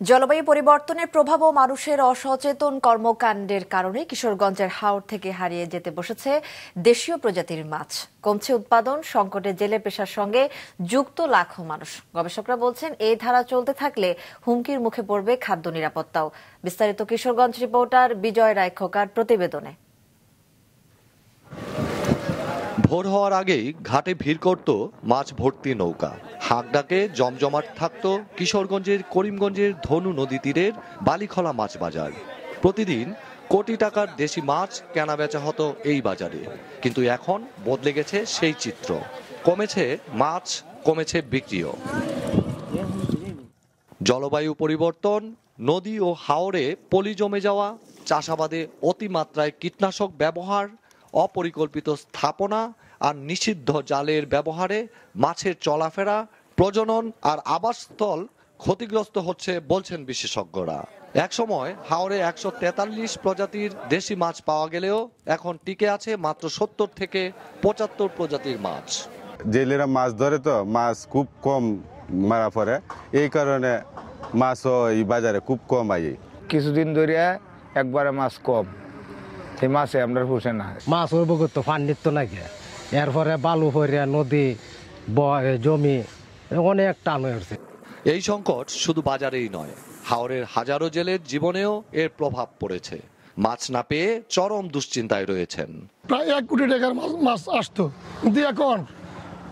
জলবায়ু পরিবর্তনের প্রভাব ও মানুষের অসচেতন কর্মকাণ্ডের কারণে কিশোরগঞ্জের হাওর থেকে হারিয়ে যেতে বসেছে দেশীয় প্রজাতির মাছ। কমছে উৎপাদন, সংকটে জেলে পেশার সঙ্গে যুক্ত লাখো মানুষ। গবেষকরা বলছেন, এই ধারা চলতে থাকলে হুমকির মুখে পড়বে খাদ্য নিরাপত্তাও। বিস্তারিত কিশোরগঞ্জ রিপোর্টার বিজয় রায় খোকার প্রতিবেদনে। ভোর হওয়ার আগেই ঘাটে ভিড় করত মাছ ভর্তি নৌকা। হাঁক ডাকে জমজমাট থাকত কিশোরগঞ্জের করিমগঞ্জের ধনু নদী তীরের বালিখলা মাছ বাজার। প্রতিদিন কোটি টাকার দেশি মাছ কেনা বেচা হতো এই বাজারে, কিন্তু এখন বদলে গেছে সেই চিত্র। কমেছে মাছ, কমেছে বিক্রিও। জলবায়ু পরিবর্তন, নদী ও হাওরে পলি জমে যাওয়া, চাষাবাদে অতিমাত্রায় কীটনাশক ব্যবহার, অপরিকল্পিত স্থাপনা আর নিষিদ্ধ জালের ব্যবহারে মাছের চলাফেরা, প্রজনন আর আবাসস্থল ক্ষতিগ্রস্ত হচ্ছে বলছেন বিশেষজ্ঞরা। একসময় হাওরে 143 প্রজাতির দেশি মাছ পাওয়া গেলেও এখন টিকে আছে মাত্র 70 থেকে 75 প্রজাতির মাছ। জেলেরা মাছ ধরে তো মাছ খুব কম মারা পড়ে, এই কারণে মাছও এই বাজারে খুব কম আয়। কিছুদিন ধরে একবারে মাছ কম, এই মাছে আমরা পুষে না। মাছ ওর বগত পানির তো নাকি, এরপরে বালু ফরিয়া নদী জমি অনেক টান হয়েছে। এই সংকট শুধু বাজারেই নয়, হাওরের হাজারো জেলের জীবনেও এর প্রভাব পড়েছে। মাছ না পেয়ে চরম দুশ্চিন্তায় রয়েছেন। প্রায় 1 কোটি টাকার মাছ আসতো, কিন্তু এখন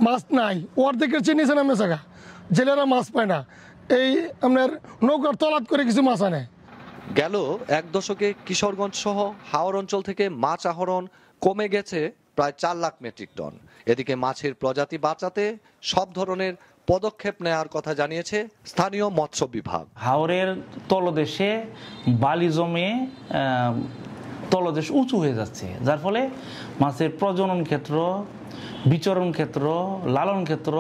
মাছ নাই। অর্ধেকের চেয়ে নিচে নামে জায়গা, জেলেরা মাছ পায় না। এই আপনার নৌকার তলাত করে কিছু মাছ আনে। গেল 1 দশকে কিশোরগঞ্জ সহ হাওর অঞ্চল থেকে মাছ আহরণ কমে গেছে প্রায় 4 লাখ মেট্রিক টন। এদিকে মাছের প্রজাতি বাঁচাতে সব ধরনের পদক্ষেপ নেওয়ার কথা জানিয়েছে স্থানীয় মৎস্য বিভাগ। হাওরের তলদেশে বালি জমে তলদেশ উঁচু হয়ে যাচ্ছে, যার ফলে মাছের প্রজনন ক্ষেত্র, বিচরণ ক্ষেত্র, লালন ক্ষেত্র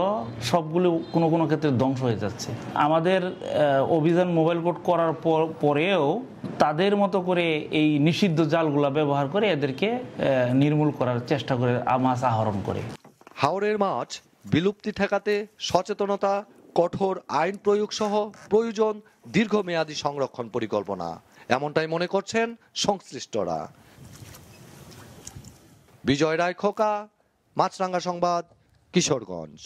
সবগুলো কোনো কোনো ক্ষেত্রে ধ্বংস হয়ে যাচ্ছে। আমাদের অভিযান মোবাইল কোর্ট করার পরেও তাদের মতো করে এই নিষিদ্ধ জালগুলা ব্যবহার করে এদেরকে নির্মূল করার চেষ্টা করে মাছ আহরণ করে। হাওরের মাছ বিলুপ্তি ঠেকাতে সচেতনতা, কঠোর আইন প্রয়োগ সহ প্রয়োজন দীর্ঘমেয়াদী সংরক্ষণ পরিকল্পনা, এমনটাই মনে করছেন সংশ্লিষ্টরা। বিজয় রায় খোকা, মাছরাঙ্গা সংবাদ, কিশোরগঞ্জ।